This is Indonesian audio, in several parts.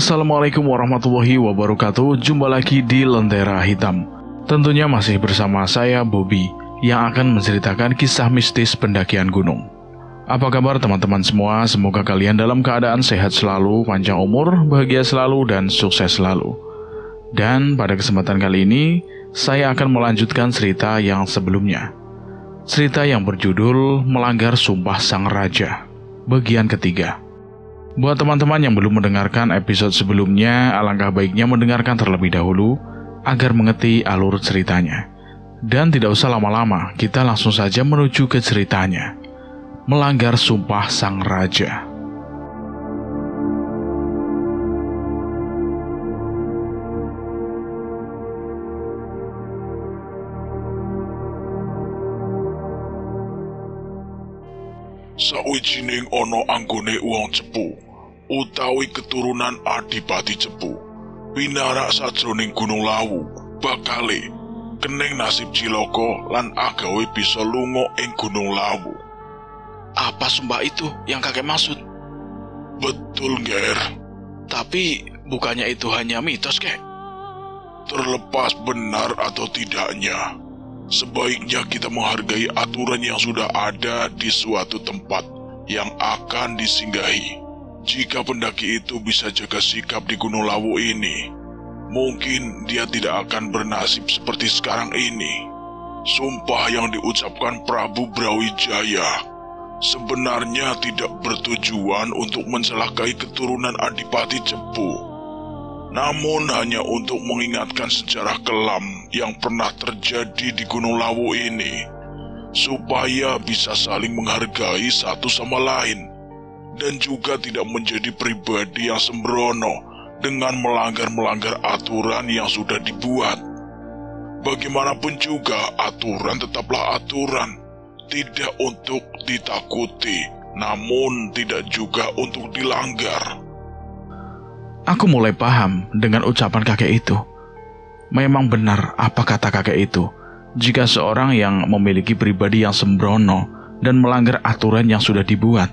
Assalamualaikum warahmatullahi wabarakatuh. Jumpa lagi di Lentera Hitam. Tentunya masih bersama saya, Bobby, yang akan menceritakan kisah mistis pendakian gunung. Apa kabar teman-teman semua? Semoga kalian dalam keadaan sehat selalu, panjang umur, bahagia selalu, dan sukses selalu. Dan pada kesempatan kali ini, saya akan melanjutkan cerita yang sebelumnya. Cerita yang berjudul Melanggar Sumpah Sang Raja, bagian ketiga. Buat teman-teman yang belum mendengarkan episode sebelumnya, alangkah baiknya mendengarkan terlebih dahulu agar mengerti alur ceritanya. Dan tidak usah lama-lama, kita langsung saja menuju ke ceritanya. Melanggar Sumpah Sang Raja. Sawijining ana anggone wong Cepu utawi keturunan Adipati Cepu pinarak sajroning Gunung Lawu bakale keneng nasib cilaka lan agawe bisa lunga ing Gunung Lawu. Apa sumpah itu yang kakek maksud? Betul, Ger. Tapi bukannya itu hanya mitos, kek? Terlepas benar atau tidaknya, sebaiknya kita menghargai aturan yang sudah ada di suatu tempat yang akan disinggahi. Jika pendaki itu bisa jaga sikap di Gunung Lawu ini, mungkin dia tidak akan bernasib seperti sekarang ini. Sumpah yang diucapkan Prabu Brawijaya sebenarnya tidak bertujuan untuk mencelakai keturunan Adipati Cepu, namun hanya untuk mengingatkan sejarah kelam yang pernah terjadi di Gunung Lawu ini, supaya bisa saling menghargai satu sama lain, dan juga tidak menjadi pribadi yang sembrono dengan melanggar aturan yang sudah dibuat. Bagaimanapun juga, aturan tetaplah aturan, tidak untuk ditakuti, namun tidak juga untuk dilanggar. Aku mulai paham dengan ucapan kakek itu. Memang benar apa kata kakek itu. Jika seorang yang memiliki pribadi yang sembrono dan melanggar aturan yang sudah dibuat,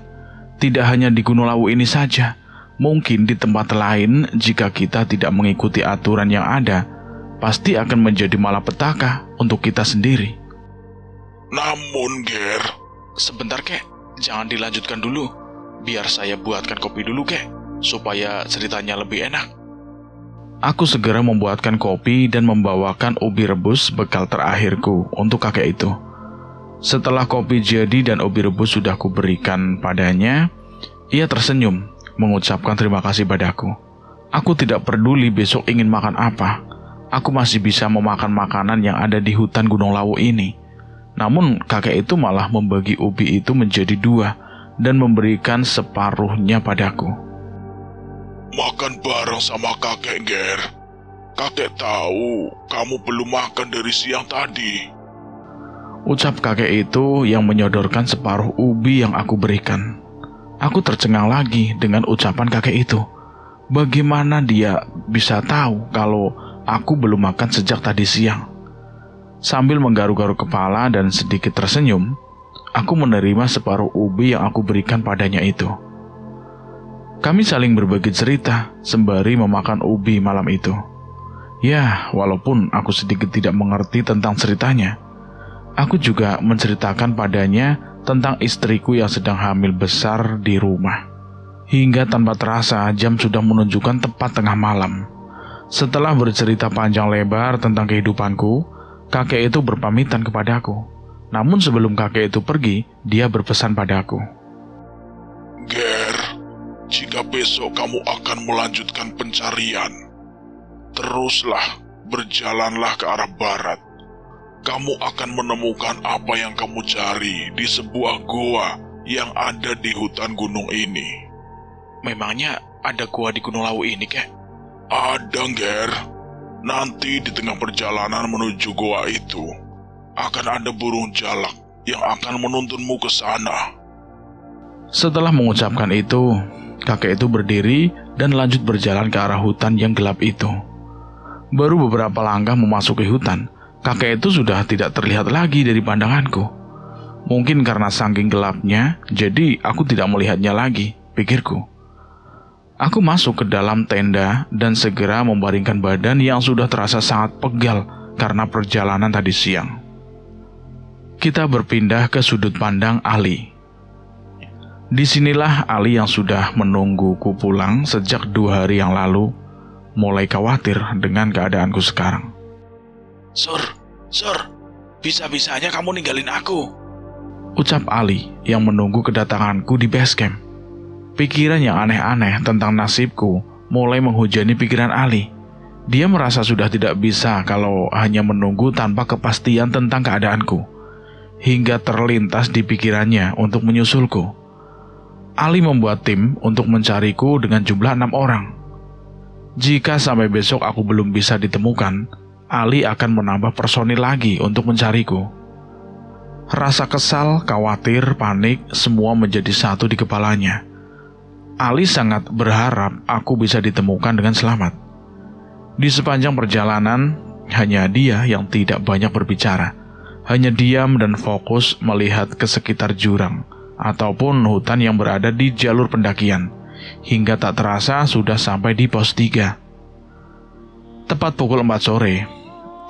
tidak hanya di Gunung Lawu ini saja, mungkin di tempat lain jika kita tidak mengikuti aturan yang ada, pasti akan menjadi malapetaka untuk kita sendiri. Namun, Ger, Sebentar, kek. Jangan dilanjutkan dulu. Biar saya buatkan kopi dulu, kek, supaya ceritanya lebih enak. Aku segera membuatkan kopi dan membawakan ubi rebus bekal terakhirku untuk kakek itu. Setelah kopi jadi dan ubi rebus sudah kuberikan padanya, ia tersenyum, mengucapkan terima kasih padaku. Aku tidak peduli besok ingin makan apa. Aku masih bisa memakan makanan yang ada di hutan Gunung Lawu ini. Namun kakek itu malah membagi ubi itu menjadi dua dan memberikan separuhnya padaku. Makan bareng sama kakek, Ger. Kakek tahu kamu belum makan dari siang tadi. Ucap kakek itu yang menyodorkan separuh ubi yang aku berikan. Aku tercengang lagi dengan ucapan kakek itu. Bagaimana dia bisa tahu kalau aku belum makan sejak tadi siang? Sambil menggaruk-garuk kepala dan sedikit tersenyum, aku menerima separuh ubi yang aku berikan padanya itu. Kami saling berbagi cerita sembari memakan ubi malam itu. Ya, walaupun aku sedikit tidak mengerti tentang ceritanya, aku juga menceritakan padanya tentang istriku yang sedang hamil besar di rumah. Hingga tanpa terasa jam sudah menunjukkan tepat tengah malam. Setelah bercerita panjang lebar tentang kehidupanku, kakek itu berpamitan kepadaku. Namun sebelum kakek itu pergi, dia berpesan padaku. Ger, jika besok kamu akan melanjutkan pencarian, teruslah berjalanlah ke arah barat. Kamu akan menemukan apa yang kamu cari di sebuah goa yang ada di hutan gunung ini. Memangnya ada gua di Gunung Lawu ini, kek? Ada, Ger. Nanti di tengah perjalanan menuju goa itu, akan ada burung jalak yang akan menuntunmu ke sana. Setelah mengucapkan itu, kakek itu berdiri dan lanjut berjalan ke arah hutan yang gelap itu. Baru beberapa langkah memasuki hutan, kakek itu sudah tidak terlihat lagi dari pandanganku. Mungkin karena saking gelapnya, jadi aku tidak melihatnya lagi, pikirku. Aku masuk ke dalam tenda dan segera membaringkan badan yang sudah terasa sangat pegal karena perjalanan tadi siang. Kita berpindah ke sudut pandang Ali. Disinilah Ali yang sudah menungguku pulang sejak 2 hari yang lalu, mulai khawatir dengan keadaanku sekarang. Sur, bisa-bisanya kamu ninggalin aku. Ucap Ali yang menunggu kedatanganku di base camp. Pikiran yang aneh-aneh tentang nasibku mulai menghujani pikiran Ali. Dia merasa sudah tidak bisa kalau hanya menunggu tanpa kepastian tentang keadaanku, hingga terlintas di pikirannya untuk menyusulku. Ali membuat tim untuk mencariku dengan jumlah 6 orang. Jika sampai besok aku belum bisa ditemukan, Ali akan menambah personil lagi untuk mencariku. Rasa kesal, khawatir, panik, semua menjadi satu di kepalanya. Ali sangat berharap aku bisa ditemukan dengan selamat. Di sepanjang perjalanan, hanya dia yang tidak banyak berbicara. Hanya diam dan fokus melihat ke sekitar jurang ataupun hutan yang berada di jalur pendakian, hingga tak terasa sudah sampai di pos 3. Tepat pukul 4 sore,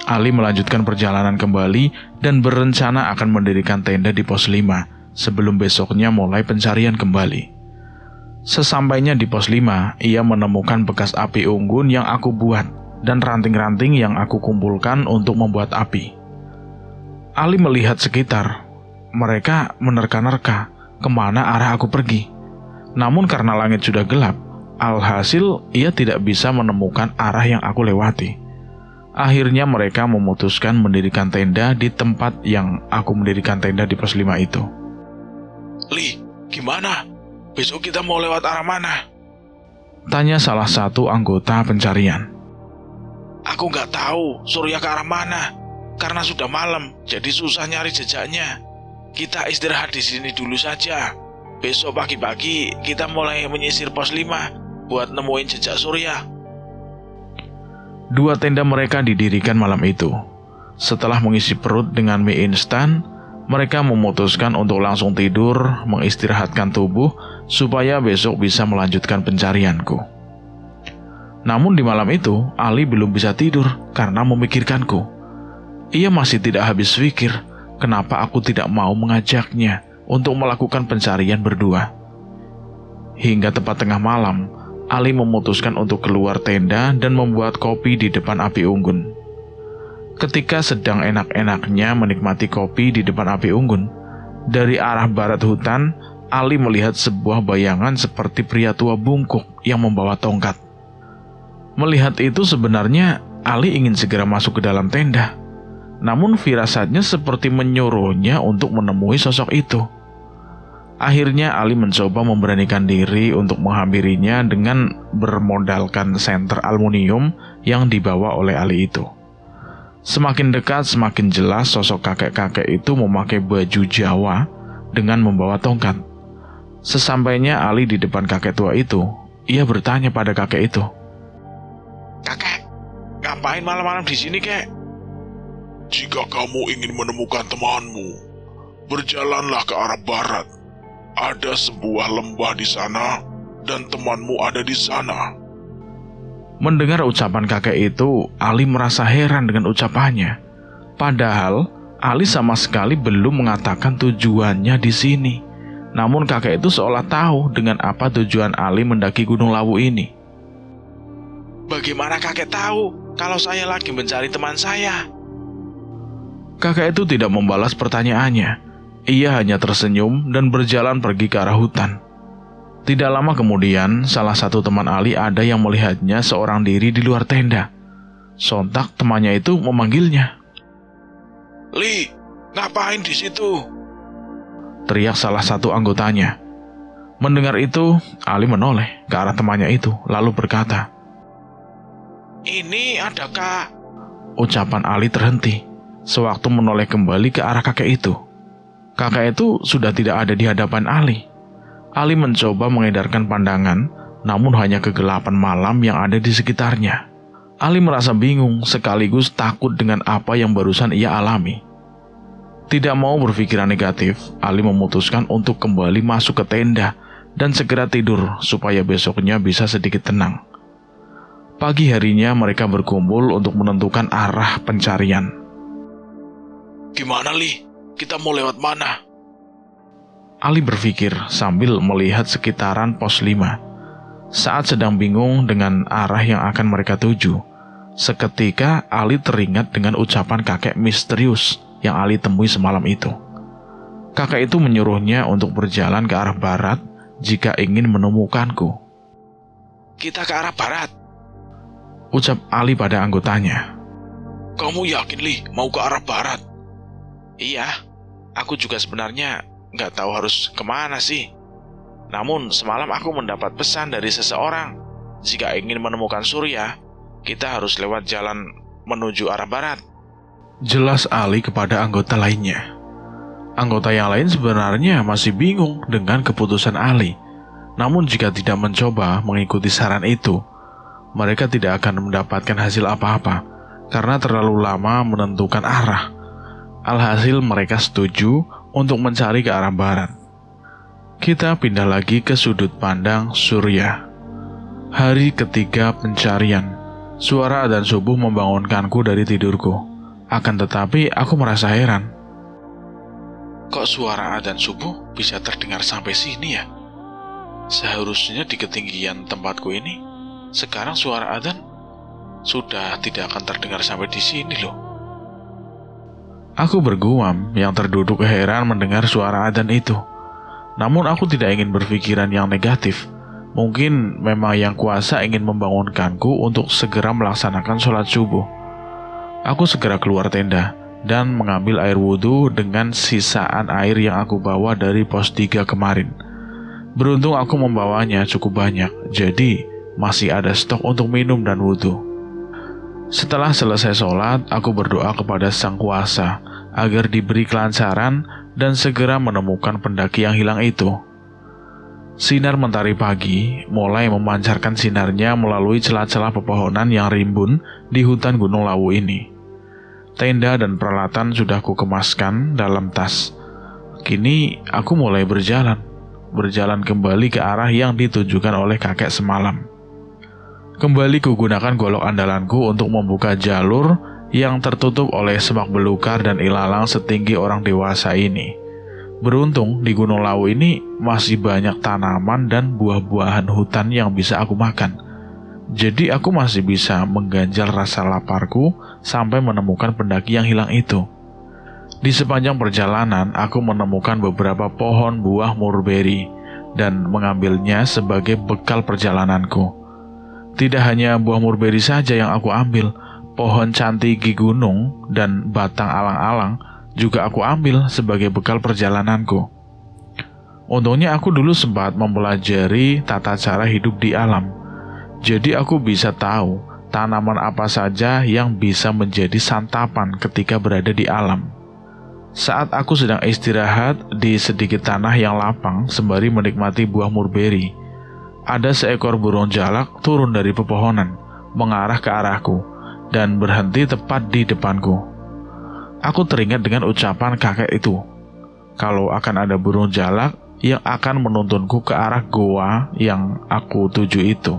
Ali melanjutkan perjalanan kembali dan berencana akan mendirikan tenda di pos 5 sebelum besoknya mulai pencarian kembali. Sesampainya di pos 5, ia menemukan bekas api unggun yang aku buat dan ranting-ranting yang aku kumpulkan untuk membuat api. Ali melihat sekitar. Mereka menerka-nerka kemana arah aku pergi. Namun karena langit sudah gelap, alhasil ia tidak bisa menemukan arah yang aku lewati. Akhirnya mereka memutuskan mendirikan tenda di tempat yang aku mendirikan tenda di pos 5 itu. Li, gimana? Besok kita mau lewat arah mana? Tanya salah satu anggota pencarian. Aku nggak tahu Surya ke arah mana. Karena sudah malam, jadi susah nyari jejaknya. Kita istirahat di sini dulu saja. Besok pagi-pagi kita mulai menyisir pos 5 buat nemuin jejak Surya. 2 tenda mereka didirikan malam itu. Setelah mengisi perut dengan mie instan, mereka memutuskan untuk langsung tidur, mengistirahatkan tubuh, supaya besok bisa melanjutkan pencarianku. Namun di malam itu, Ali belum bisa tidur karena memikirkanku. Ia masih tidak habis pikir kenapa aku tidak mau mengajaknya untuk melakukan pencarian berdua. Hingga tepat tengah malam, Ali memutuskan untuk keluar tenda dan membuat kopi di depan api unggun. Ketika sedang enak-enaknya menikmati kopi di depan api unggun, dari arah barat hutan, Ali melihat sebuah bayangan seperti pria tua bungkuk yang membawa tongkat. Melihat itu sebenarnya Ali ingin segera masuk ke dalam tenda. Namun firasatnya seperti menyuruhnya untuk menemui sosok itu. Akhirnya Ali mencoba memberanikan diri untuk menghampirinya dengan bermodalkan senter aluminium yang dibawa oleh Ali itu. Semakin dekat, semakin jelas sosok kakek-kakek itu memakai baju Jawa dengan membawa tongkat. Sesampainya Ali di depan kakek tua itu, ia bertanya pada kakek itu. Kakek, ngapain malam-malam di sini, kek? Jika kamu ingin menemukan temanmu, berjalanlah ke arah barat. Ada sebuah lembah di sana, dan temanmu ada di sana. Mendengar ucapan kakek itu, Ali merasa heran dengan ucapannya. Padahal, Ali sama sekali belum mengatakan tujuannya di sini. Namun kakek itu seolah tahu dengan apa tujuan Ali mendaki Gunung Lawu ini. Bagaimana kakek tahu kalau saya lagi mencari teman saya? Kakek itu tidak membalas pertanyaannya. Ia hanya tersenyum dan berjalan pergi ke arah hutan. Tidak lama kemudian, salah satu teman Ali ada yang melihatnya seorang diri di luar tenda. Sontak temannya itu memanggilnya. Li, ngapain di situ? Teriak salah satu anggotanya. Mendengar itu, Ali menoleh ke arah temannya itu, lalu berkata, "Ini adakah?" Ucapan Ali terhenti, sewaktu menoleh kembali ke arah kakek itu. Kakek itu sudah tidak ada di hadapan Ali. Ali mencoba mengedarkan pandangan, namun hanya kegelapan malam yang ada di sekitarnya. Ali merasa bingung sekaligus takut dengan apa yang barusan ia alami. Tidak mau berpikiran negatif, Ali memutuskan untuk kembali masuk ke tenda dan segera tidur supaya besoknya bisa sedikit tenang. Pagi harinya mereka berkumpul untuk menentukan arah pencarian. Gimana, Li? Kita mau lewat mana? Ali berpikir sambil melihat sekitaran pos 5. Saat sedang bingung dengan arah yang akan mereka tuju, seketika Ali teringat dengan ucapan kakek misterius yang Ali temui semalam itu. Kakek itu menyuruhnya untuk berjalan ke arah barat jika ingin menemukanku. Kita ke arah barat? Ucap Ali pada anggotanya. Kamu yakin, Li, mau ke arah barat? Iya, aku juga sebenarnya nggak tahu harus kemana sih. Namun semalam aku mendapat pesan dari seseorang. Jika ingin menemukan Surya, kita harus lewat jalan menuju arah barat. Jelas Ali kepada anggota lainnya. Anggota yang lain sebenarnya masih bingung dengan keputusan Ali. Namun jika tidak mencoba mengikuti saran itu, mereka tidak akan mendapatkan hasil apa-apa karena terlalu lama menentukan arah. Alhasil mereka setuju untuk mencari ke arah barat. Kita pindah lagi ke sudut pandang Surya. Hari ketiga pencarian. Suara adzan subuh membangunkanku dari tidurku. Akan tetapi aku merasa heran. Kok suara adzan subuh bisa terdengar sampai sini ya? Seharusnya di ketinggian tempatku ini, sekarang suara adzan sudah tidak akan terdengar sampai di sini loh. Aku bergumam yang terduduk heran mendengar suara adzan itu. Namun aku tidak ingin berpikiran yang negatif. Mungkin memang yang kuasa ingin membangunkanku untuk segera melaksanakan sholat subuh. Aku segera keluar tenda dan mengambil air wudhu dengan sisaan air yang aku bawa dari pos 3 kemarin. Beruntung aku membawanya cukup banyak, jadi masih ada stok untuk minum dan wudhu. Setelah selesai sholat, aku berdoa kepada Sang Kuasa agar diberi kelancaran dan segera menemukan pendaki yang hilang itu. Sinar mentari pagi mulai memancarkan sinarnya melalui celah-celah pepohonan yang rimbun di hutan Gunung Lawu ini. Tenda dan peralatan sudah kukemaskan dalam tas. Kini aku mulai berjalan kembali ke arah yang ditujukan oleh kakek semalam. Kembali kugunakan golok andalanku untuk membuka jalur yang tertutup oleh semak belukar dan ilalang setinggi orang dewasa ini. Beruntung di Gunung Lawu ini masih banyak tanaman dan buah-buahan hutan yang bisa aku makan. Jadi aku masih bisa mengganjal rasa laparku sampai menemukan pendaki yang hilang itu. Di sepanjang perjalanan aku menemukan beberapa pohon buah mulberry dan mengambilnya sebagai bekal perjalananku. Tidak hanya buah mulberry saja yang aku ambil, pohon cantigi gunung dan batang alang-alang juga aku ambil sebagai bekal perjalananku. Untungnya aku dulu sempat mempelajari tata cara hidup di alam. Jadi aku bisa tahu tanaman apa saja yang bisa menjadi santapan ketika berada di alam. Saat aku sedang istirahat di sedikit tanah yang lapang sembari menikmati buah mulberry, ada seekor burung jalak turun dari pepohonan, mengarah ke arahku, dan berhenti tepat di depanku. Aku teringat dengan ucapan kakek itu, kalau akan ada burung jalak yang akan menuntunku ke arah goa yang aku tuju itu.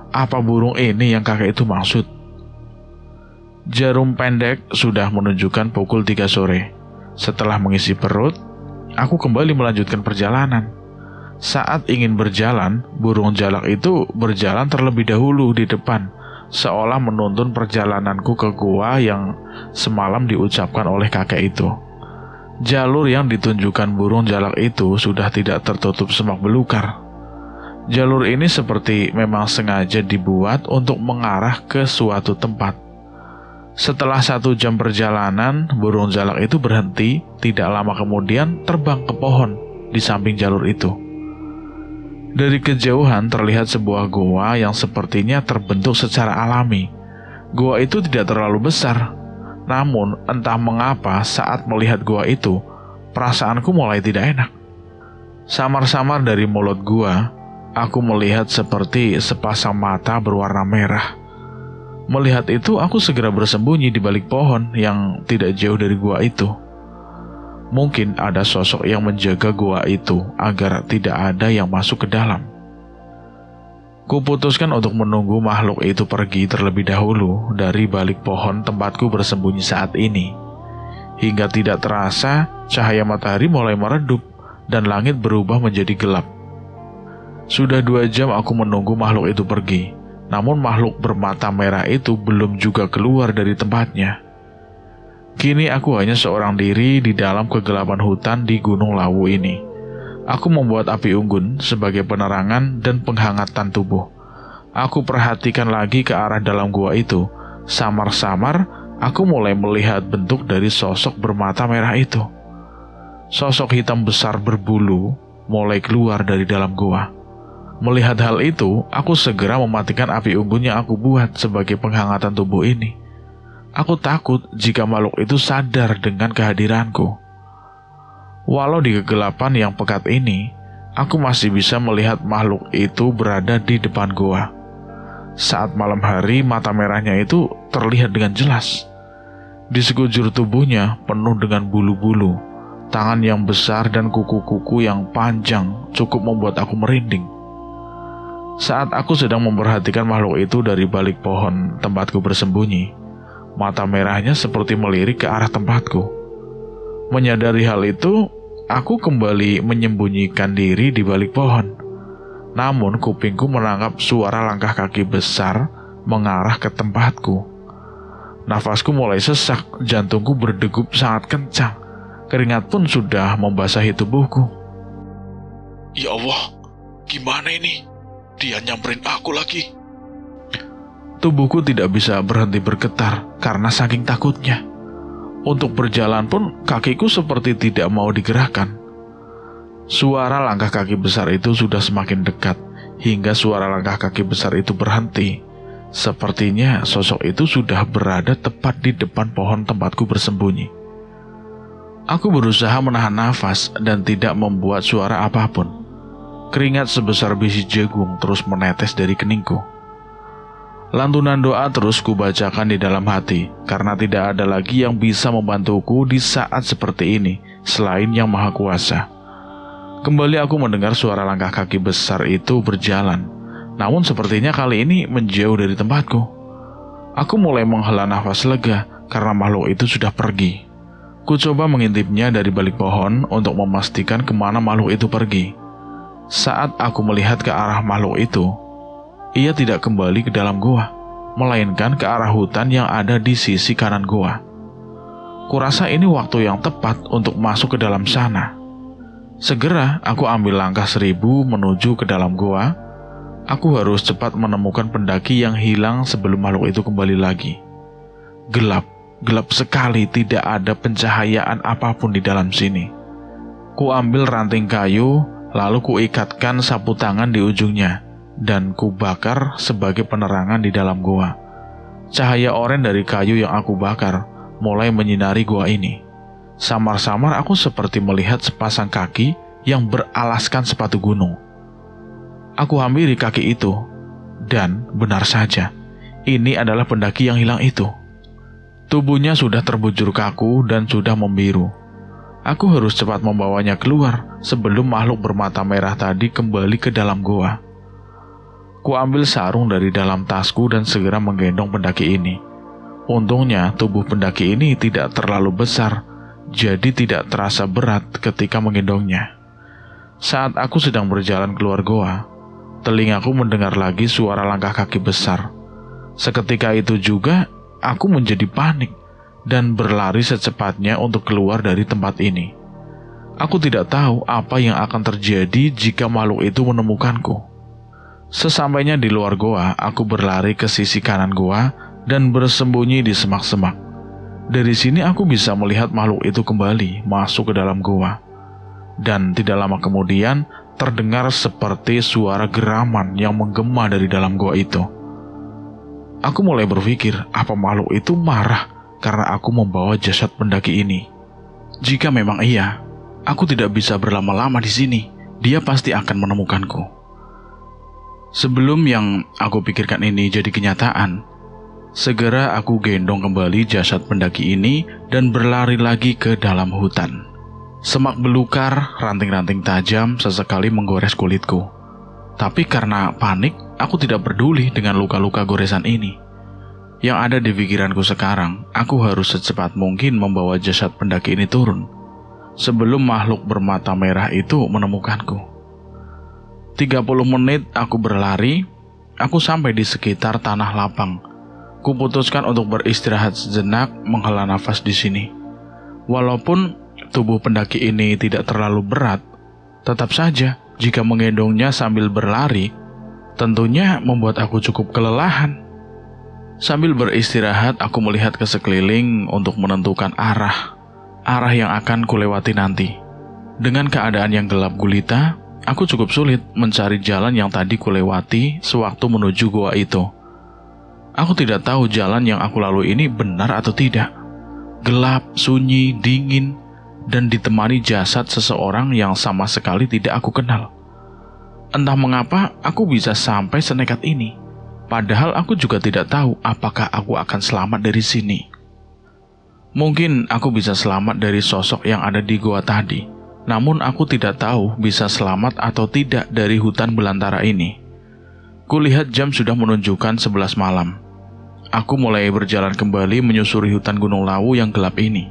Apa burung ini yang kakek itu maksud? Jarum pendek sudah menunjukkan pukul 3 sore. Setelah mengisi perut, aku kembali melanjutkan perjalanan. Saat ingin berjalan, burung jalak itu berjalan terlebih dahulu di depan, seolah menuntun perjalananku ke gua yang semalam diucapkan oleh kakek itu. Jalur yang ditunjukkan burung jalak itu sudah tidak tertutup semak belukar. Jalur ini seperti memang sengaja dibuat untuk mengarah ke suatu tempat. Setelah 1 jam perjalanan, burung jalak itu berhenti, tidak lama kemudian terbang ke pohon di samping jalur itu. Dari kejauhan terlihat sebuah goa yang sepertinya terbentuk secara alami. Goa itu tidak terlalu besar, namun entah mengapa saat melihat goa itu, perasaanku mulai tidak enak. Samar-samar dari mulut goa, aku melihat seperti sepasang mata berwarna merah. Melihat itu, aku segera bersembunyi di balik pohon yang tidak jauh dari goa itu. Mungkin ada sosok yang menjaga gua itu agar tidak ada yang masuk ke dalam. Kuputuskan untuk menunggu makhluk itu pergi terlebih dahulu dari balik pohon tempatku bersembunyi saat ini. Hingga tidak terasa, cahaya matahari mulai meredup dan langit berubah menjadi gelap. Sudah 2 jam aku menunggu makhluk itu pergi, namun makhluk bermata merah itu belum juga keluar dari tempatnya. Kini aku hanya seorang diri di dalam kegelapan hutan di Gunung Lawu ini. Aku membuat api unggun sebagai penerangan dan penghangatan tubuh. Aku perhatikan lagi ke arah dalam gua itu. Samar-samar, aku mulai melihat bentuk dari sosok bermata merah itu. Sosok hitam besar berbulu mulai keluar dari dalam gua. Melihat hal itu, aku segera mematikan api unggun yang aku buat sebagai penghangatan tubuh ini. Aku takut jika makhluk itu sadar dengan kehadiranku. Walau di kegelapan yang pekat ini, aku masih bisa melihat makhluk itu berada di depan gua. Saat malam hari, mata merahnya itu terlihat dengan jelas. Di sekujur tubuhnya penuh dengan bulu-bulu, tangan yang besar dan kuku-kuku yang panjang cukup membuat aku merinding. Saat aku sedang memperhatikan makhluk itu dari balik pohon tempatku bersembunyi, mata merahnya seperti melirik ke arah tempatku. Menyadari hal itu, aku kembali menyembunyikan diri di balik pohon. Namun kupingku menangkap suara langkah kaki besar mengarah ke tempatku. Nafasku mulai sesak, jantungku berdegup sangat kencang. Keringat pun sudah membasahi tubuhku. Ya Allah, gimana ini? Dia nyamperin aku lagi. Tubuhku tidak bisa berhenti bergetar karena saking takutnya. Untuk berjalan pun kakiku seperti tidak mau digerakkan. Suara langkah kaki besar itu sudah semakin dekat, hingga suara langkah kaki besar itu berhenti. Sepertinya sosok itu sudah berada tepat di depan pohon tempatku bersembunyi. Aku berusaha menahan nafas dan tidak membuat suara apapun. Keringat sebesar biji jagung terus menetes dari keningku. Lantunan doa terus kubacakan di dalam hati, karena tidak ada lagi yang bisa membantuku di saat seperti ini, selain Yang Maha Kuasa. Kembali aku mendengar suara langkah kaki besar itu berjalan, namun sepertinya kali ini menjauh dari tempatku. Aku mulai menghela nafas lega, karena makhluk itu sudah pergi. Ku coba mengintipnya dari balik pohon untuk memastikan kemana makhluk itu pergi. Saat aku melihat ke arah makhluk itu, ia tidak kembali ke dalam gua, melainkan ke arah hutan yang ada di sisi kanan gua. Kurasa ini waktu yang tepat untuk masuk ke dalam sana. Segera aku ambil langkah 1000 menuju ke dalam gua. Aku harus cepat menemukan pendaki yang hilang sebelum makhluk itu kembali lagi. Gelap sekali, tidak ada pencahayaan apapun di dalam sini. Ku ambil ranting kayu, lalu ku ikatkan sapu tangan di ujungnya, dan ku bakar sebagai penerangan di dalam gua. Cahaya oranye dari kayu yang aku bakar mulai menyinari gua ini. Samar-samar aku seperti melihat sepasang kaki yang beralaskan sepatu gunung. Aku hampiri kaki itu, dan benar saja, ini adalah pendaki yang hilang itu. Tubuhnya sudah terbujur kaku dan sudah membiru. Aku harus cepat membawanya keluar sebelum makhluk bermata merah tadi kembali ke dalam gua. Ku ambil sarung dari dalam tasku dan segera menggendong pendaki ini. Untungnya tubuh pendaki ini tidak terlalu besar, jadi tidak terasa berat ketika menggendongnya. Saat aku sedang berjalan keluar goa, telingaku mendengar lagi suara langkah kaki besar. Seketika itu juga, aku menjadi panik dan berlari secepatnya untuk keluar dari tempat ini. Aku tidak tahu apa yang akan terjadi jika makhluk itu menemukanku. Sesampainya di luar goa, aku berlari ke sisi kanan goa dan bersembunyi di semak-semak. Dari sini aku bisa melihat makhluk itu kembali masuk ke dalam goa. Dan tidak lama kemudian terdengar seperti suara geraman yang menggema dari dalam goa itu. Aku mulai berpikir apa makhluk itu marah karena aku membawa jasad pendaki ini. Jika memang iya, aku tidak bisa berlama-lama di sini. Dia pasti akan menemukanku. Sebelum yang aku pikirkan ini jadi kenyataan, segera aku gendong kembali jasad pendaki ini dan berlari lagi ke dalam hutan. Semak belukar, ranting-ranting tajam sesekali menggores kulitku. Tapi karena panik, aku tidak peduli dengan luka-luka goresan ini. Yang ada di pikiranku sekarang, aku harus secepat mungkin membawa jasad pendaki ini turun, sebelum makhluk bermata merah itu menemukanku. 30 menit aku berlari, aku sampai di sekitar tanah lapang. Kuputuskan untuk beristirahat sejenak, menghela nafas di sini. Walaupun tubuh pendaki ini tidak terlalu berat, tetap saja jika menggendongnya sambil berlari, tentunya membuat aku cukup kelelahan. Sambil beristirahat, aku melihat ke sekeliling untuk menentukan arah yang akan kulewati nanti. Dengan keadaan yang gelap gulita, aku cukup sulit mencari jalan yang tadi kulewati sewaktu menuju goa itu. Aku tidak tahu jalan yang aku lalui ini benar atau tidak. Gelap, sunyi, dingin, dan ditemani jasad seseorang yang sama sekali tidak aku kenal. Entah mengapa aku bisa sampai senekat ini, padahal aku juga tidak tahu apakah aku akan selamat dari sini. Mungkin aku bisa selamat dari sosok yang ada di goa tadi, namun aku tidak tahu bisa selamat atau tidak dari hutan belantara ini. Kulihat jam sudah menunjukkan 11 malam. Aku mulai berjalan kembali menyusuri hutan Gunung Lawu yang gelap ini.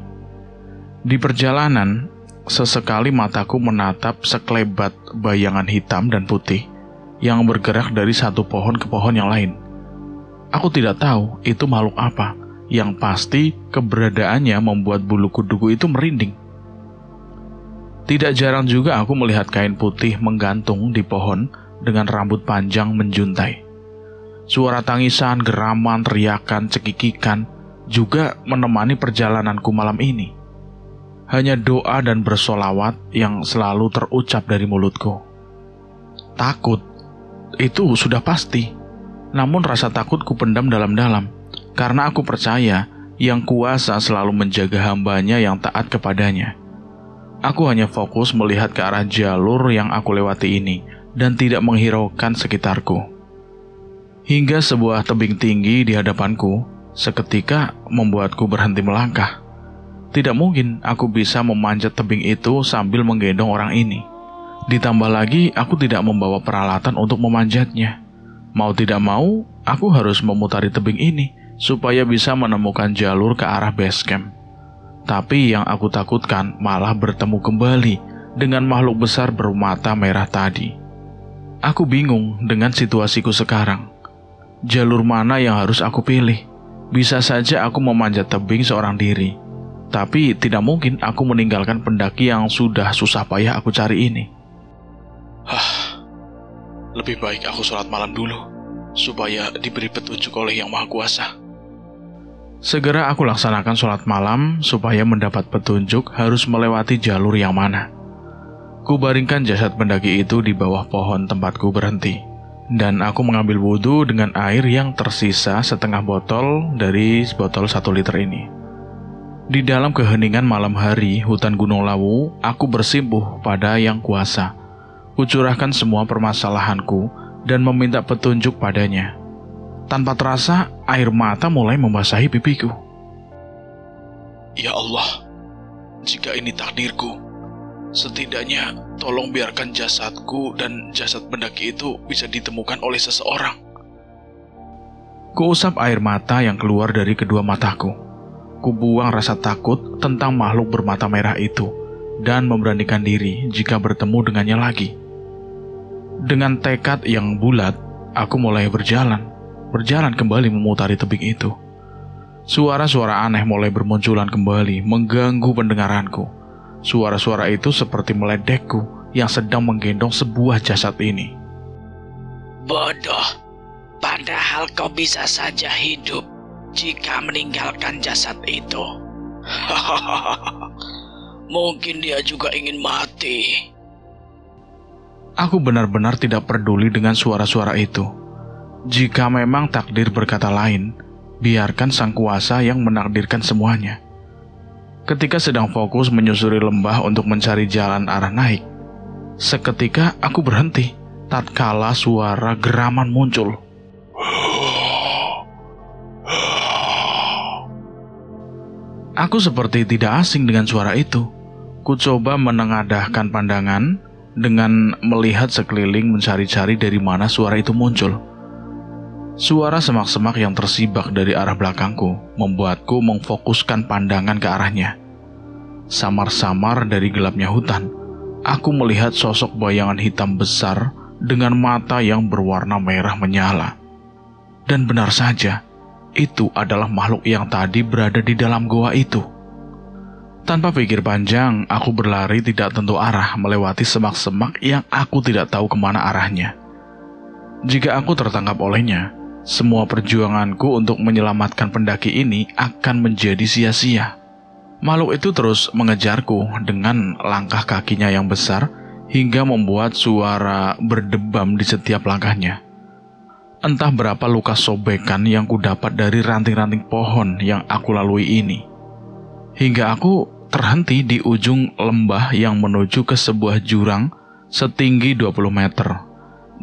Di perjalanan, sesekali mataku menatap sekelebat bayangan hitam dan putih yang bergerak dari satu pohon ke pohon yang lain. Aku tidak tahu itu makhluk apa, yang pasti keberadaannya membuat bulu kuduku itu merinding. Tidak jarang juga aku melihat kain putih menggantung di pohon dengan rambut panjang menjuntai. Suara tangisan, geraman, teriakan, cekikikan juga menemani perjalananku malam ini. Hanya doa dan bersolawat yang selalu terucap dari mulutku. Takut, itu sudah pasti. Namun rasa takut kupendam dalam-dalam, karena aku percaya Yang Kuasa selalu menjaga hambanya yang taat kepadanya. Aku hanya fokus melihat ke arah jalur yang aku lewati ini, dan tidak menghiraukan sekitarku. Hingga sebuah tebing tinggi di hadapanku, seketika membuatku berhenti melangkah. Tidak mungkin aku bisa memanjat tebing itu sambil menggendong orang ini. Ditambah lagi, aku tidak membawa peralatan untuk memanjatnya. Mau tidak mau, aku harus memutari tebing ini, supaya bisa menemukan jalur ke arah base camp. Tapi yang aku takutkan malah bertemu kembali dengan makhluk besar bermata merah tadi. Aku bingung dengan situasiku sekarang. Jalur mana yang harus aku pilih? Bisa saja aku memanjat tebing seorang diri, tapi tidak mungkin aku meninggalkan pendaki yang sudah susah payah aku cari ini. Lebih baik aku sholat malam dulu, supaya diberi petunjuk oleh Yang Maha Kuasa. Segera aku laksanakan sholat malam supaya mendapat petunjuk harus melewati jalur yang mana. Kubaringkan jasad pendaki itu di bawah pohon tempatku berhenti, dan aku mengambil wudhu dengan air yang tersisa setengah botol dari botol 1 liter ini. Di dalam keheningan malam hari hutan Gunung Lawu, aku bersimpuh pada Yang Kuasa. Kucurahkan semua permasalahanku dan meminta petunjuk padanya. Tanpa terasa, air mata mulai membasahi pipiku. Ya Allah, jika ini takdirku, setidaknya tolong biarkan jasadku dan jasad pendaki itu bisa ditemukan oleh seseorang. Kuusap air mata yang keluar dari kedua mataku. Kubuang rasa takut tentang makhluk bermata merah itu dan memberanikan diri jika bertemu dengannya lagi. Dengan tekad yang bulat, aku mulai berjalan kembali memutari tebing itu. Suara-suara aneh mulai bermunculan kembali, mengganggu pendengaranku. Suara-suara itu seperti meledekku yang sedang menggendong sebuah jasad ini. Bodoh, padahal kau bisa saja hidup jika meninggalkan jasad itu. Mungkin dia juga ingin mati. Aku benar-benar tidak peduli dengan suara-suara itu. Jika memang takdir berkata lain, biarkan Sang Kuasa yang menakdirkan semuanya. Ketika sedang fokus menyusuri lembah untuk mencari jalan arah naik, seketika aku berhenti tatkala suara geraman muncul. Aku seperti tidak asing dengan suara itu. Ku coba menengadahkan pandangan dengan melihat sekeliling mencari-cari dari mana suara itu muncul. Suara semak-semak yang tersibak dari arah belakangku membuatku memfokuskan pandangan ke arahnya. Samar-samar dari gelapnya hutan, aku melihat sosok bayangan hitam besar dengan mata yang berwarna merah menyala. Dan benar saja, itu adalah makhluk yang tadi berada di dalam goa itu. Tanpa pikir panjang, aku berlari tidak tentu arah melewati semak-semak yang aku tidak tahu kemana arahnya. Jika aku tertangkap olehnya, semua perjuanganku untuk menyelamatkan pendaki ini akan menjadi sia-sia. Makhluk itu terus mengejarku dengan langkah kakinya yang besar hingga membuat suara berdebam di setiap langkahnya. Entah berapa luka sobekan yang kudapat dari ranting-ranting pohon yang aku lalui ini. Hingga aku terhenti di ujung lembah yang menuju ke sebuah jurang setinggi 20 meter.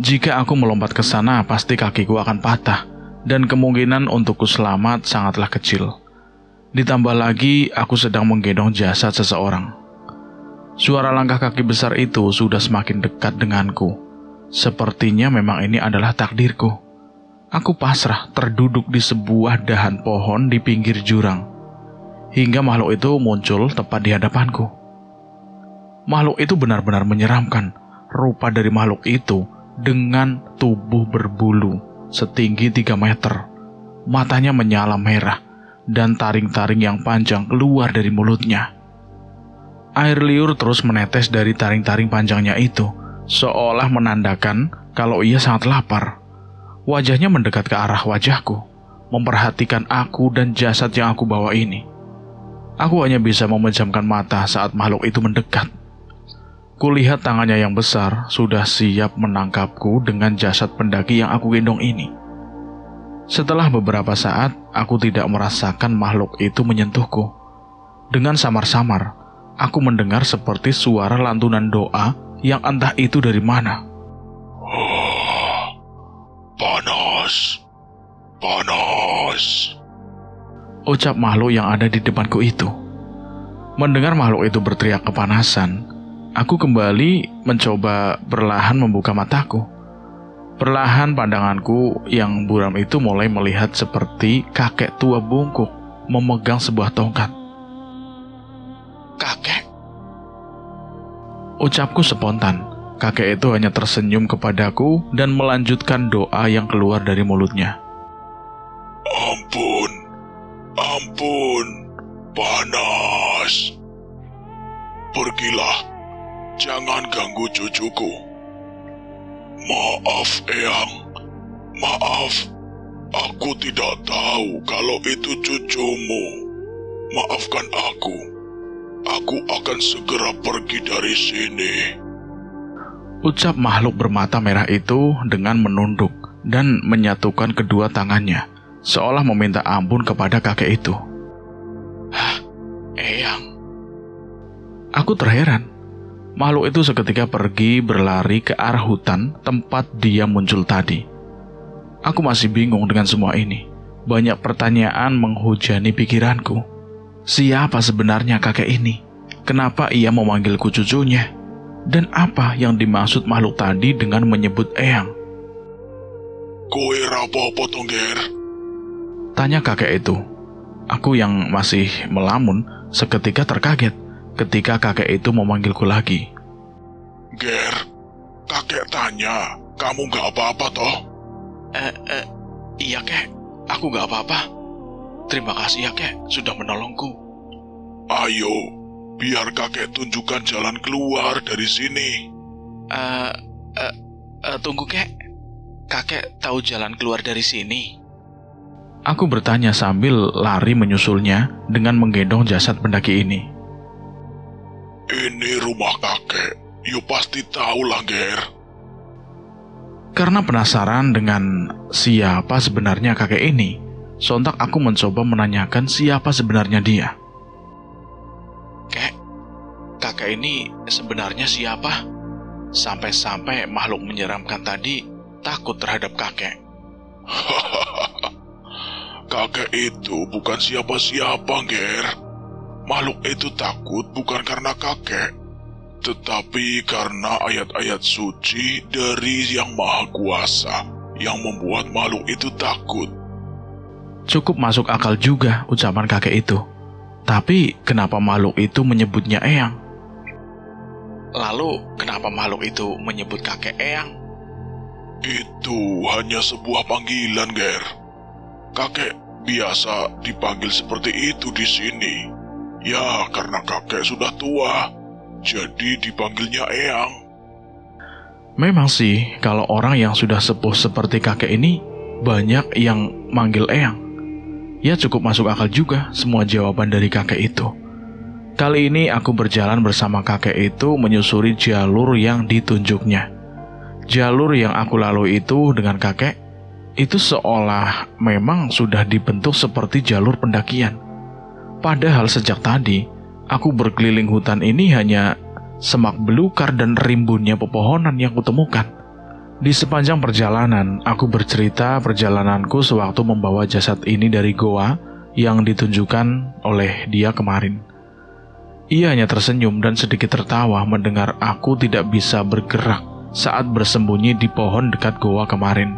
Jika aku melompat ke sana, pasti kakiku akan patah, dan kemungkinan untukku selamat sangatlah kecil. Ditambah lagi, aku sedang menggendong jasad seseorang. Suara langkah kaki besar itu sudah semakin dekat denganku. Sepertinya memang ini adalah takdirku. Aku pasrah terduduk di sebuah dahan pohon di pinggir jurang, hingga makhluk itu muncul tepat di hadapanku. Makhluk itu benar-benar menyeramkan. Rupa dari makhluk itu dengan tubuh berbulu setinggi 3 meter. Matanya menyala merah dan taring-taring yang panjang keluar dari mulutnya. Air liur terus menetes dari taring-taring panjangnya itu, seolah menandakan kalau ia sangat lapar. Wajahnya mendekat ke arah wajahku, memperhatikan aku dan jasad yang aku bawa ini. Aku hanya bisa memejamkan mata saat makhluk itu mendekat. Kulihat tangannya yang besar sudah siap menangkapku dengan jasad pendaki yang aku gendong ini. Setelah beberapa saat, aku tidak merasakan makhluk itu menyentuhku. Dengan samar-samar, aku mendengar seperti suara lantunan doa yang entah itu dari mana. Panas, panas, ucap makhluk yang ada di depanku itu. Mendengar makhluk itu berteriak kepanasan, aku kembali mencoba perlahan membuka mataku. Perlahan pandanganku yang buram itu mulai melihat seperti kakek tua bungkuk memegang sebuah tongkat. Kakek? Ucapku spontan. Kakek itu hanya tersenyum kepadaku dan melanjutkan doa yang keluar dari mulutnya. Ampun, ampun, panas. Pergilah, jangan ganggu cucuku. Maaf, Eyang. Maaf, aku tidak tahu kalau itu cucumu. Maafkan aku. Aku akan segera pergi dari sini. Ucap makhluk bermata merah itu dengan menunduk dan menyatukan kedua tangannya, seolah meminta ampun kepada kakek itu. Hah? Eyang? Aku terheran. Makhluk itu seketika pergi berlari ke arah hutan tempat dia muncul tadi. Aku masih bingung dengan semua ini. Banyak pertanyaan menghujani pikiranku. Siapa sebenarnya kakek ini? Kenapa ia memanggilku cucunya? Dan apa yang dimaksud makhluk tadi dengan menyebut Eyang? Kowe rapopo Tongger? Tanya kakek itu. Aku yang masih melamun seketika terkaget ketika kakek itu memanggilku lagi. Ger, kakek tanya, kamu gak apa-apa toh? Iya kek, aku gak apa-apa. Terima kasih ya kek, sudah menolongku. Ayo, biar kakek tunjukkan jalan keluar dari sini. Tunggu kek, kakek tahu jalan keluar dari sini? Aku bertanya sambil lari menyusulnya dengan menggendong jasad pendaki ini. Ini rumah kakek, you pasti tahu lah, Ger. Karena penasaran dengan siapa sebenarnya kakek ini, sontak aku mencoba menanyakan siapa sebenarnya dia. Kek, kakek ini sebenarnya siapa? Sampai-sampai makhluk menyeramkan tadi takut terhadap kakek. Kakek itu bukan siapa-siapa, Ger. makhluk itu takut bukan karena kakek, tetapi karena ayat-ayat suci dari Yang Maha Kuasa yang membuat makhluk itu takut. Cukup masuk akal juga ucapan kakek itu. Tapi kenapa makhluk itu menyebutnya Eyang? Lalu kenapa makhluk itu menyebut kakek Eyang? Itu hanya sebuah panggilan, Ger. Kakek biasa dipanggil seperti itu di sini. Ya, karena kakek sudah tua, jadi dipanggilnya Eyang. Memang sih, kalau orang yang sudah sepuh seperti kakek ini, banyak yang manggil Eyang. Ya cukup masuk akal juga semua jawaban dari kakek itu. Kali ini aku berjalan bersama kakek itu menyusuri jalur yang ditunjuknya. Jalur yang aku lalui itu dengan kakek, itu seolah memang sudah dibentuk seperti jalur pendakian. Padahal sejak tadi, aku berkeliling hutan ini hanya semak belukar dan rimbunnya pepohonan yang kutemukan. Di sepanjang perjalanan, aku bercerita perjalananku sewaktu membawa jasad ini dari goa yang ditunjukkan oleh dia kemarin. Ia hanya tersenyum dan sedikit tertawa mendengar aku tidak bisa bergerak saat bersembunyi di pohon dekat goa kemarin.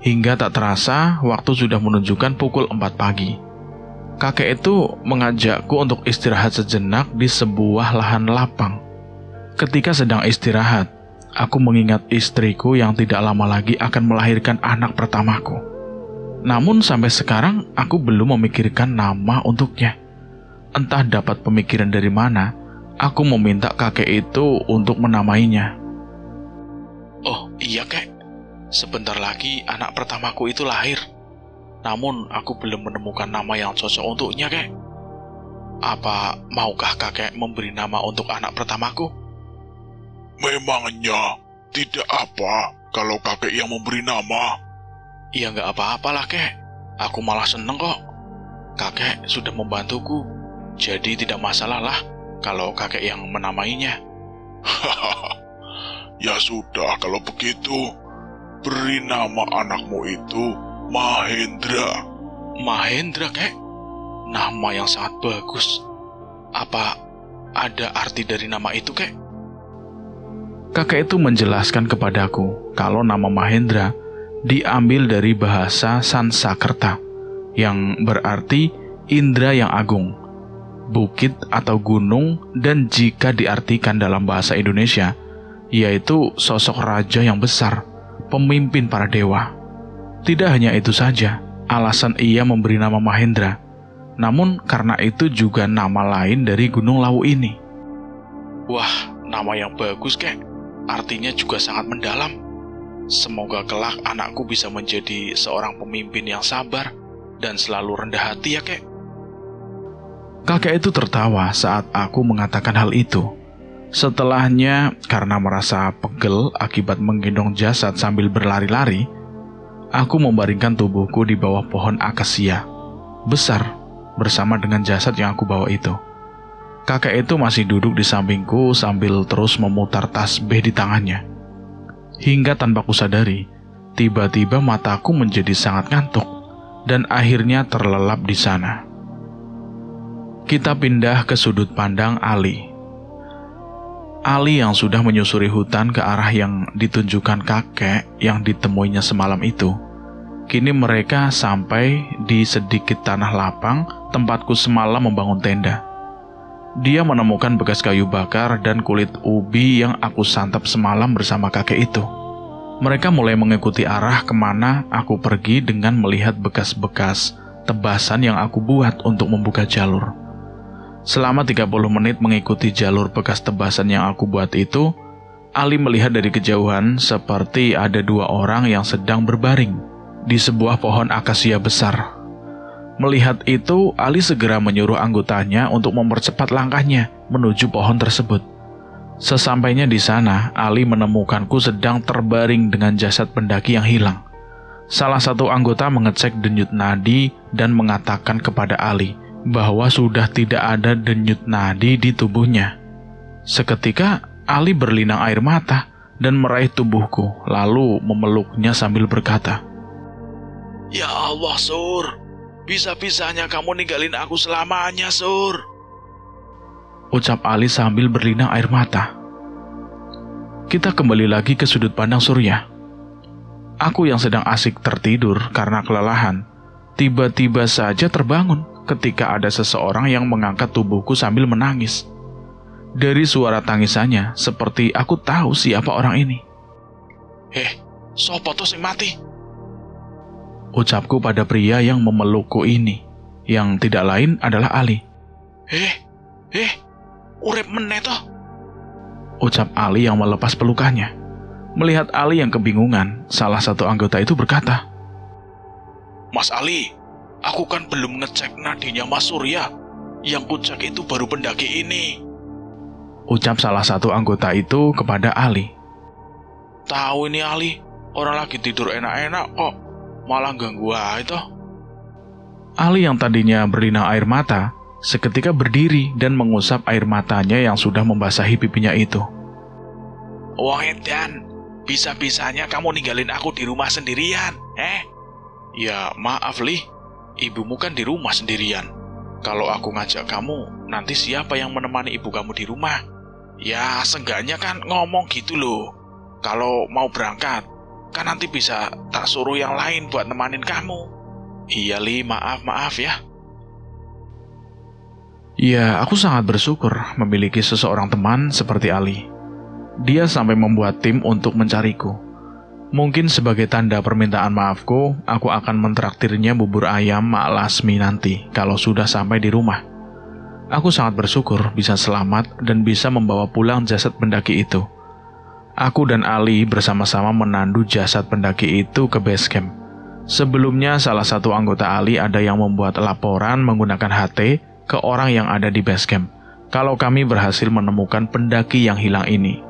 Hingga tak terasa, waktu sudah menunjukkan pukul 4 pagi. Kakek itu mengajakku untuk istirahat sejenak di sebuah lahan lapang. Ketika sedang istirahat, aku mengingat istriku yang tidak lama lagi akan melahirkan anak pertamaku. Namun sampai sekarang aku belum memikirkan nama untuknya. Entah dapat pemikiran dari mana, aku meminta kakek itu untuk menamainya. Oh iya kek, sebentar lagi anak pertamaku itu lahir. Namun aku belum menemukan nama yang cocok untuknya kek. Apa maukah kakek memberi nama untuk anak pertamaku? Memangnya tidak apa kalau kakek yang memberi nama? Ya nggak apa-apalah kek, aku malah seneng kok. Kakek sudah membantuku, jadi tidak masalah lah kalau kakek yang menamainya. Ya sudah kalau begitu, beri nama anakmu itu Mahendra. Mahendra kek? Nama yang sangat bagus. Apa ada arti dari nama itu kek? Kakek itu menjelaskan kepadaku kalau nama Mahendra diambil dari bahasa Sansakerta yang berarti indra yang agung, bukit atau gunung, dan jika diartikan dalam bahasa Indonesia, yaitu sosok raja yang besar, pemimpin para dewa. Tidak hanya itu saja, alasan ia memberi nama Mahendra, namun karena itu juga nama lain dari Gunung Lawu ini. Wah, nama yang bagus kek. Artinya juga sangat mendalam. Semoga kelak anakku bisa menjadi seorang pemimpin yang sabar dan selalu rendah hati ya kek. Kakek itu tertawa saat aku mengatakan hal itu. Setelahnya, karena merasa pegel akibat menggendong jasad sambil berlari-lari, aku membaringkan tubuhku di bawah pohon akasia besar bersama dengan jasad yang aku bawa itu. Kakek itu masih duduk di sampingku sambil terus memutar tasbih di tangannya. Hingga tanpa kusadari, tiba-tiba mataku menjadi sangat ngantuk dan akhirnya terlelap di sana. Kita pindah ke sudut pandang Ali. Ali yang sudah menyusuri hutan ke arah yang ditunjukkan kakek yang ditemuinya semalam itu. Kini mereka sampai di sedikit tanah lapang tempatku semalam membangun tenda. Dia menemukan bekas kayu bakar dan kulit ubi yang aku santap semalam bersama kakek itu. Mereka mulai mengikuti arah kemana aku pergi dengan melihat bekas-bekas tebasan yang aku buat untuk membuka jalur. Selama 30 menit mengikuti jalur bekas tebasan yang aku buat itu, Ali melihat dari kejauhan seperti ada 2 orang yang sedang berbaring di sebuah pohon akasia besar. Melihat itu, Ali segera menyuruh anggotanya untuk mempercepat langkahnya menuju pohon tersebut. Sesampainya di sana, Ali menemukanku sedang terbaring dengan jasad pendaki yang hilang. Salah satu anggota mengecek denyut nadi dan mengatakan kepada Ali bahwa sudah tidak ada denyut nadi di tubuhnya. Seketika, Ali berlinang air mata dan meraih tubuhku, lalu memeluknya sambil berkata, "Ya Allah, Sur. Bisa-bisanya kamu ninggalin aku selamanya, Sur." ucap Ali sambil berlinang air mata. Kita kembali lagi ke sudut pandang Surya. Aku yang sedang asik tertidur karena kelelahan, tiba-tiba saja terbangun ketika ada seseorang yang mengangkat tubuhku sambil menangis. Dari suara tangisannya, seperti aku tahu siapa orang ini. Sopo to sing mati? Ucapku pada pria yang memelukku ini, yang tidak lain adalah Ali. Urip meneh toh? Ucap Ali yang melepas pelukannya. Melihat Ali yang kebingungan, salah satu anggota itu berkata, Mas Ali, aku kan belum ngecek nadinya Mas Surya. Yang kucek itu baru pendaki ini. Ucap salah satu anggota itu kepada Ali. Tahu ini Ali, orang lagi tidur enak-enak kok, malah ganggu aja toh. Ali yang tadinya berlinang air mata, seketika berdiri dan mengusap air matanya yang sudah membasahi pipinya itu. Wong edan, bisa-bisanya kamu ninggalin aku di rumah sendirian, Ya maaf Li, ibumu kan di rumah sendirian. Kalau aku ngajak kamu, nanti siapa yang menemani ibu kamu di rumah? Ya seenggaknya kan ngomong gitu loh. Kalau mau berangkat, kan nanti bisa tak suruh yang lain buat nemanin kamu. Iya Li, maaf ya. Ya, aku sangat bersyukur memiliki seseorang teman seperti Ali. Dia sampai membuat tim untuk mencariku. Mungkin sebagai tanda permintaan maafku, aku akan mentraktirnya bubur ayam Mak Lasmi nanti kalau sudah sampai di rumah. Aku sangat bersyukur bisa selamat dan bisa membawa pulang jasad pendaki itu. Aku dan Ali bersama-sama menandu jasad pendaki itu ke base camp. Sebelumnya salah satu anggota Ali ada yang membuat laporan menggunakan HT ke orang yang ada di base camp kalau kami berhasil menemukan pendaki yang hilang ini.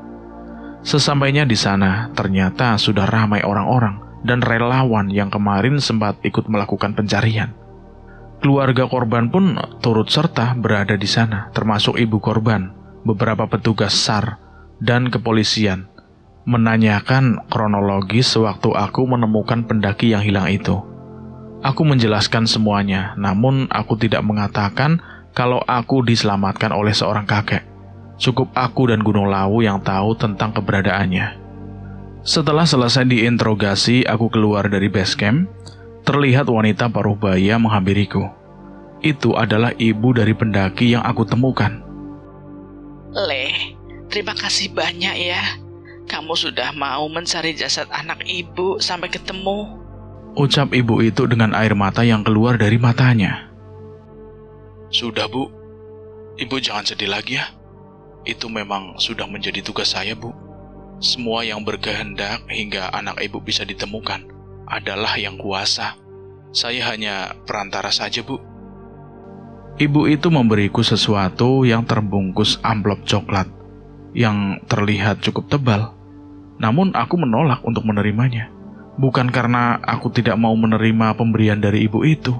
Sesampainya di sana, ternyata sudah ramai orang-orang dan relawan yang kemarin sempat ikut melakukan pencarian. Keluarga korban pun turut serta berada di sana, termasuk ibu korban, beberapa petugas SAR, dan kepolisian, menanyakan kronologis sewaktu aku menemukan pendaki yang hilang itu. Aku menjelaskan semuanya, namun aku tidak mengatakan kalau aku diselamatkan oleh seorang kakek. Cukup aku dan Gunung Lawu yang tahu tentang keberadaannya. Setelah selesai diinterogasi, aku keluar dari base camp. Terlihat wanita paruh baya menghampiriku. Itu adalah ibu dari pendaki yang aku temukan. Leh, terima kasih banyak ya. Kamu sudah mau mencari jasad anak ibu sampai ketemu. Ucap ibu itu dengan air mata yang keluar dari matanya. Sudah Bu, Ibu jangan sedih lagi ya. Itu memang sudah menjadi tugas saya Bu. Semua yang berkehendak hingga anak ibu bisa ditemukan adalah yang kuasa. Saya hanya perantara saja Bu. Ibu itu memberiku sesuatu yang terbungkus amplop coklat yang terlihat cukup tebal. Namun aku menolak untuk menerimanya. Bukan karena aku tidak mau menerima pemberian dari ibu itu.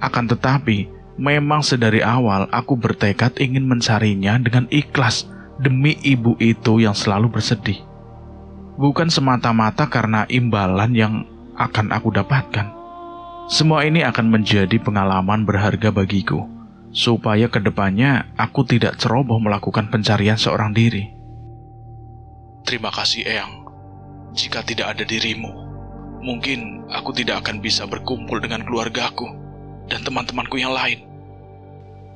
Akan tetapi, memang sedari awal aku bertekad ingin mencarinya dengan ikhlas demi ibu itu yang selalu bersedih. Bukan semata-mata karena imbalan yang akan aku dapatkan. Semua ini akan menjadi pengalaman berharga bagiku, supaya kedepannya aku tidak ceroboh melakukan pencarian seorang diri. Terima kasih Eyang. Jika tidak ada dirimu, mungkin aku tidak akan bisa berkumpul dengan keluargaku dan teman-temanku yang lain.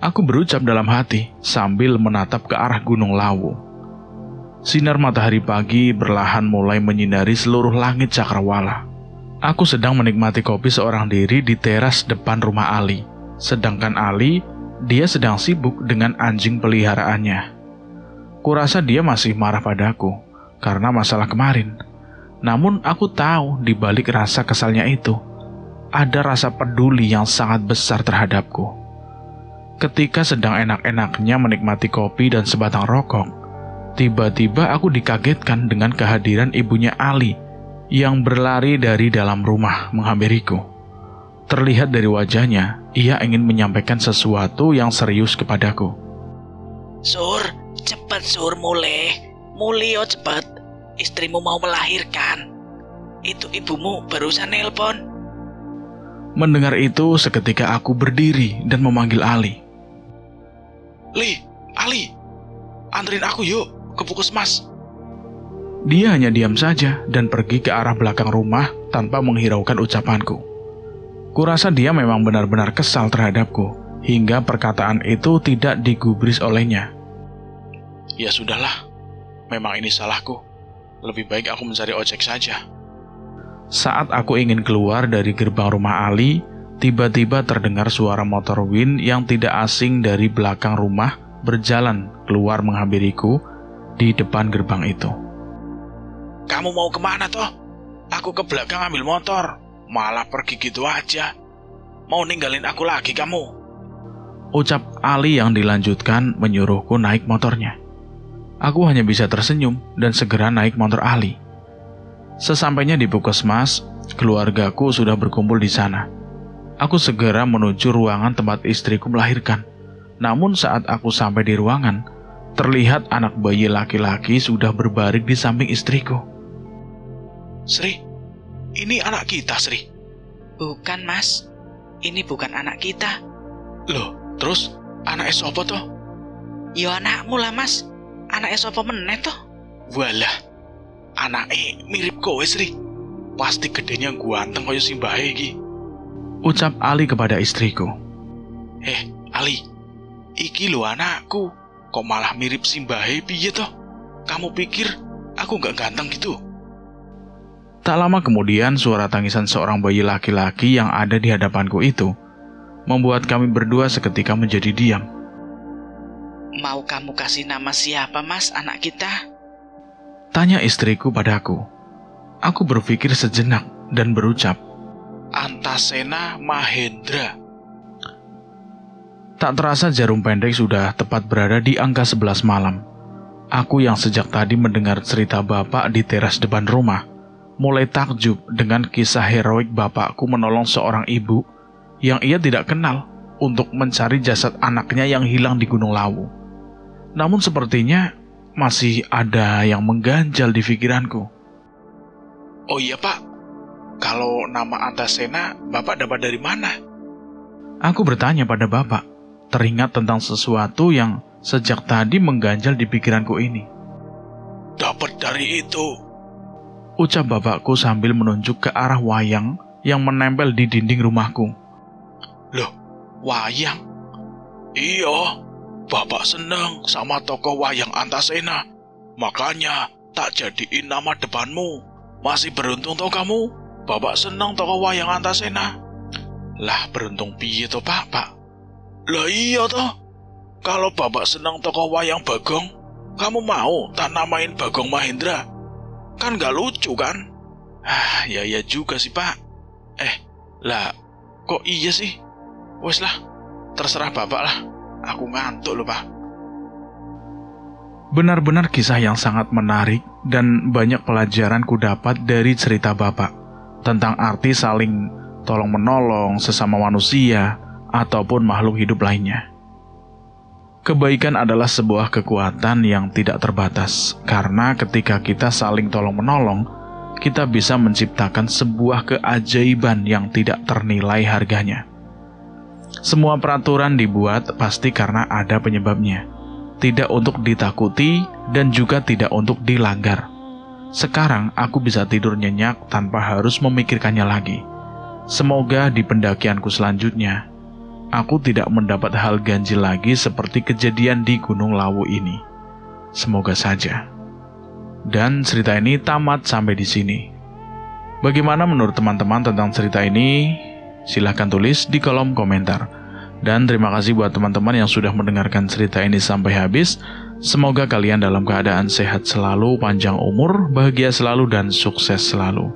Aku berucap dalam hati sambil menatap ke arah Gunung Lawu. Sinar matahari pagi berlahan mulai menyinari seluruh langit cakrawala. Aku sedang menikmati kopi seorang diri di teras depan rumah Ali. Sedangkan Ali, dia sedang sibuk dengan anjing peliharaannya. Kurasa dia masih marah padaku karena masalah kemarin. Namun aku tahu di balik rasa kesalnya itu, ada rasa peduli yang sangat besar terhadapku. Ketika sedang enak-enaknya menikmati kopi dan sebatang rokok, tiba-tiba aku dikagetkan dengan kehadiran ibunya Ali yang berlari dari dalam rumah menghampiriku. Terlihat dari wajahnya, ia ingin menyampaikan sesuatu yang serius kepadaku. Sur, cepat Sur, mulai cepat. Istrimu mau melahirkan. Itu ibumu barusan nelpon. Mendengar itu, seketika aku berdiri dan memanggil Ali. Li, Ali, anterin aku yuk ke puskesmas. Dia hanya diam saja dan pergi ke arah belakang rumah tanpa menghiraukan ucapanku. Kurasa dia memang benar-benar kesal terhadapku, hingga perkataan itu tidak digubris olehnya. Ya sudahlah, memang ini salahku. Lebih baik aku mencari ojek saja. Saat aku ingin keluar dari gerbang rumah Ali, tiba-tiba terdengar suara motor Win yang tidak asing dari belakang rumah berjalan keluar menghampiriku di depan gerbang itu. Kamu mau kemana toh? Aku ke belakang ambil motor, malah pergi gitu aja. Mau ninggalin aku lagi kamu? Ucap Ali yang dilanjutkan menyuruhku naik motornya. Aku hanya bisa tersenyum dan segera naik motor Ali. Sesampainya di puskesmas, keluargaku sudah berkumpul di sana. Aku segera menuju ruangan tempat istriku melahirkan. Namun saat aku sampai di ruangan, terlihat anak bayi laki-laki sudah berbaring di samping istriku. Sri, ini anak kita, Sri. Bukan, Mas. Ini bukan anak kita. Loh, terus anak sopo toh? Yo anakmu lah, Mas. Anak sopo meneh toh? Walah, anaknya mirip kowe, Sri. Pasti gedenya ganteng kaya simbahe iki. Ucap Ali kepada istriku. Ali, iki lho anakku. Kok malah mirip simbahe piye toh? Kamu pikir aku gak ganteng gitu? Tak lama kemudian suara tangisan seorang bayi laki-laki yang ada di hadapanku itu membuat kami berdua seketika menjadi diam. Mau kamu kasih nama siapa, Mas, anak kita? Tanya istriku padaku. Aku berpikir sejenak dan berucap, Antasena Mahendra. Tak terasa jarum pendek sudah tepat berada di angka 11 malam. Aku yang sejak tadi mendengar cerita bapak di teras depan rumah, mulai takjub dengan kisah heroik bapakku menolong seorang ibu yang ia tidak kenal untuk mencari jasad anaknya yang hilang di Gunung Lawu. Namun sepertinya masih ada yang mengganjal di pikiranku. Oh iya Pak, kalau nama Antasena Bapak dapat dari mana? Aku bertanya pada bapak, teringat tentang sesuatu yang sejak tadi mengganjal di pikiranku ini. Dapat dari itu, ucap bapakku sambil menunjuk ke arah wayang yang menempel di dinding rumahku. Loh, wayang? Iya, Bapak seneng sama tokoh wayang Antasena. Makanya tak jadiin nama depanmu. Masih beruntung toh kamu? Bapak seneng tokoh wayang Antasena. Lah beruntung piye toh Pak? Lah iya toh. Kalau Bapak seneng tokoh wayang Bagong, kamu mau tak namain Bagong Mahendra? Kan gak lucu kan? Ya juga sih Pak. Lah kok iya sih? Wes lah, terserah Bapak lah. Aku ngantuk loh Pak. Benar-benar kisah yang sangat menarik dan banyak pelajaran ku dapat dari cerita bapak tentang arti saling tolong-menolong sesama manusia ataupun makhluk hidup lainnya. Kebaikan adalah sebuah kekuatan yang tidak terbatas, karena ketika kita saling tolong-menolong, kita bisa menciptakan sebuah keajaiban yang tidak ternilai harganya. Semua peraturan dibuat pasti karena ada penyebabnya, tidak untuk ditakuti dan juga tidak untuk dilanggar. Sekarang aku bisa tidur nyenyak tanpa harus memikirkannya lagi. Semoga di pendakianku selanjutnya, aku tidak mendapat hal ganjil lagi seperti kejadian di Gunung Lawu ini. Semoga saja. Dan cerita ini tamat sampai di sini. Bagaimana menurut teman-teman tentang cerita ini? Silahkan tulis di kolom komentar. Dan terima kasih buat teman-teman yang sudah mendengarkan cerita ini sampai habis. Semoga kalian dalam keadaan sehat selalu, panjang umur, bahagia selalu, dan sukses selalu.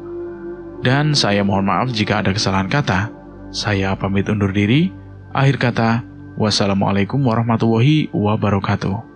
Dan saya mohon maaf jika ada kesalahan kata. Saya pamit undur diri. Akhir kata, wassalamualaikum warahmatullahi wabarakatuh.